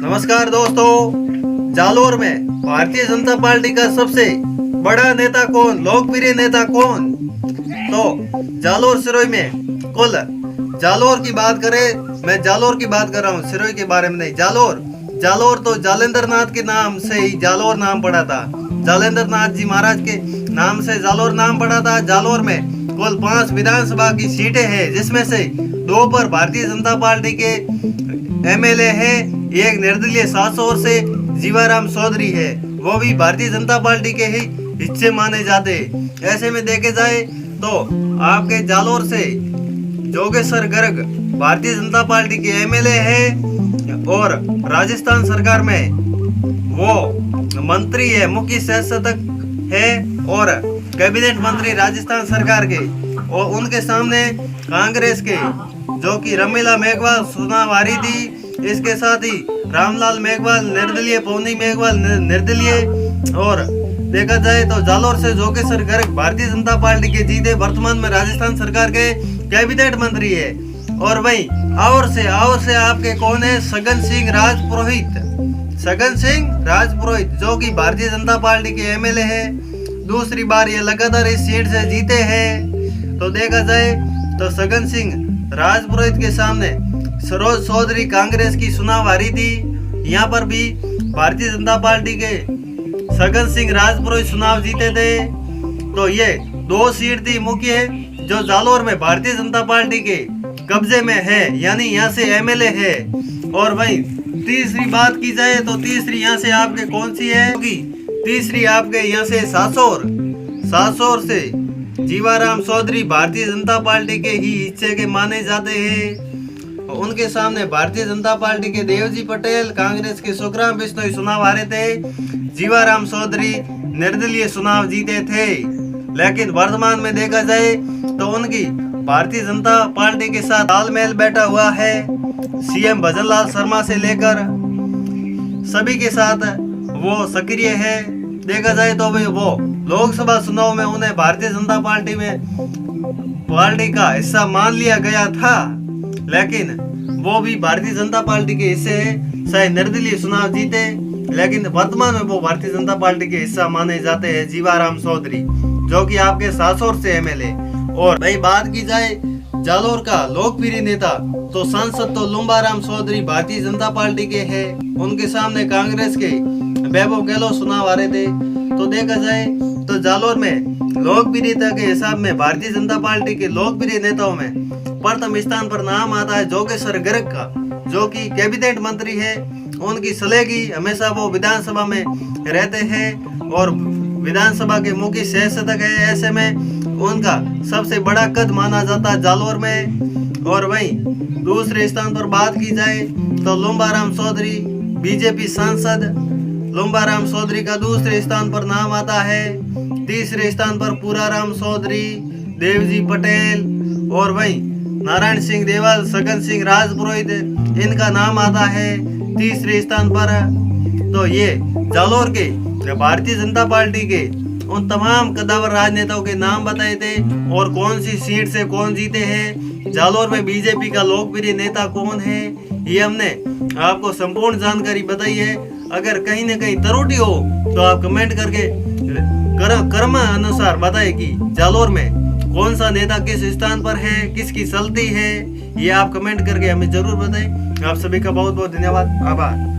नमस्कार दोस्तों, जालोर में भारतीय जनता पार्टी का सबसे बड़ा नेता कौन, लोकप्रिय नेता कौन? तो जालोर सिरोई में कुल जालोर की बात करें, मैं जालोर की बात कर रहा हूँ, सिरोई के बारे में नहीं। जालोर तो जालेंद्र नाथ के नाम से ही जालोर नाम पड़ा था। जालेंद्र नाथ जी महाराज के नाम से जालोर नाम पड़ा था। जालोर में कुल 5 विधानसभा की सीटें हैं, जिसमें से 2 पर भारतीय जनता पार्टी के एमएलए है। एक निर्दलीय सासोर से जीवाराम चौधरी है, वो भी भारतीय जनता पार्टी के ही हिस्से माने जाते। ऐसे में देखे जाए तो आपके जालोर से जोगेश्वर गर्ग भारतीय जनता पार्टी के एमएलए है और राजस्थान सरकार में वो मंत्री है, मुख्य सचेतक है और कैबिनेट मंत्री राजस्थान सरकार के। और उनके सामने कांग्रेस के जो कि रमीला मेघवाल चुनाव हारी थी, इसके साथ ही रामलाल मेघवाल निर्दलीय, पवनी मेघवाल निर्दलीय। और देखा जाए तो जालोर से जोगेश्वर गर्ग भारतीय जनता पार्टी के जीते, वर्तमान में राजस्थान सरकार के कैबिनेट मंत्री है। और वहीं और से आपके कौन है? सगन सिंह राजपुरोहित जो कि भारतीय जनता पार्टी के एमएलए है। दूसरी बार ये लगातार इस सीट से जीते हैं। तो देखा जाए तो सगन सिंह राजपुरोहित के सामने सरोज चौधरी कांग्रेस की चुनाव हारी थी। यहाँ पर भी भारतीय जनता पार्टी के सगन सिंह राजपुरोहित चुनाव जीते थे। तो ये 2 सीट थी मुख्य जो जालोर में भारतीय जनता पार्टी के कब्जे में है, यानी यहाँ से एमएलए है। और वहीं तीसरी बात की जाए तो तीसरी यहाँ से आपके कौन सी है? तीसरी आपके यहाँ से सासोर से जीवाराम चौधरी भारतीय जनता पार्टी के ही हिस्से के माने जाते हैं। उनके सामने भारतीय जनता पार्टी के देवजी पटेल, कांग्रेस के सुखराम बिश्नोई चुनाव हारे थे। जीवाराम चौधरी निर्दलीय चुनाव जीते थे। लेकिन वर्तमान में देखा जाए तो उनकी भारतीय जनता पार्टी के साथ तालमेल बैठा हुआ है। सीएम भजनलाल शर्मा से लेकर सभी के साथ वो सक्रिय है। देखा जाए तो वो लोकसभा चुनाव में उन्हें भारतीय जनता पार्टी का हिस्सा मान लिया गया था, लेकिन वो भी भारतीय जनता पार्टी के हिस्से है। चाहे निर्दलीय चुनाव जीते, लेकिन वर्तमान में वो भारतीय जनता पार्टी के हिस्सा माने जाते हैं। जीवाराम चौधरी जो कि आपके सासोर से एमएलए। और भाई बात की जाए जालोर का लोकप्रिय नेता, तो सांसद तो लुम्बाराम चौधरी भारतीय जनता पार्टी के हैं। उनके सामने कांग्रेस के वैभव गहलोत चुनाव हारे थे। तो देखा जाए तो जालोर में लोकप्रियता के हिसाब में भारतीय जनता पार्टी के लोकप्रिय नेताओं में प्रथम स्थान पर नाम आता है जोगेश्वर गर्ग का, जो कि कैबिनेट मंत्री है। उनकी सलेगी हमेशा वो विधानसभा में रहते हैं और विधानसभा के मुख्य सचेतक है। ऐसे में उनका सबसे बड़ा कद माना जाता है जालोर में। और वहीं दूसरे स्थान पर बात की जाए तो लुम्बाराम चौधरी बीजेपी सांसद, लुम्बाराम चौधरी का दूसरे स्थान पर नाम आता है। तीसरे स्थान पर पूराराम चौधरी, देवजी पटेल और वहीं नारायण सिंह देवाल, सगन सिंह राजपुरोहित, इनका नाम आता है तीसरे स्थान पर। तो ये जालोर के भारतीय जनता पार्टी के उन तमाम कद्दावर राजनेताओं के नाम बताए थे और कौन सी सीट से कौन जीते हैं। जालोर में बीजेपी का लोकप्रिय नेता कौन है, ये हमने आपको संपूर्ण जानकारी बताई है। अगर कहीं न कहीं त्रुटि हो तो आप कमेंट करके क्रम अनुसार बताएं कि जालोर में कौन सा नेता किस स्थान पर है, किसकी चलती है, ये आप कमेंट करके हमें जरूर बताएं। आप सभी का बहुत बहुत धन्यवाद, आभार।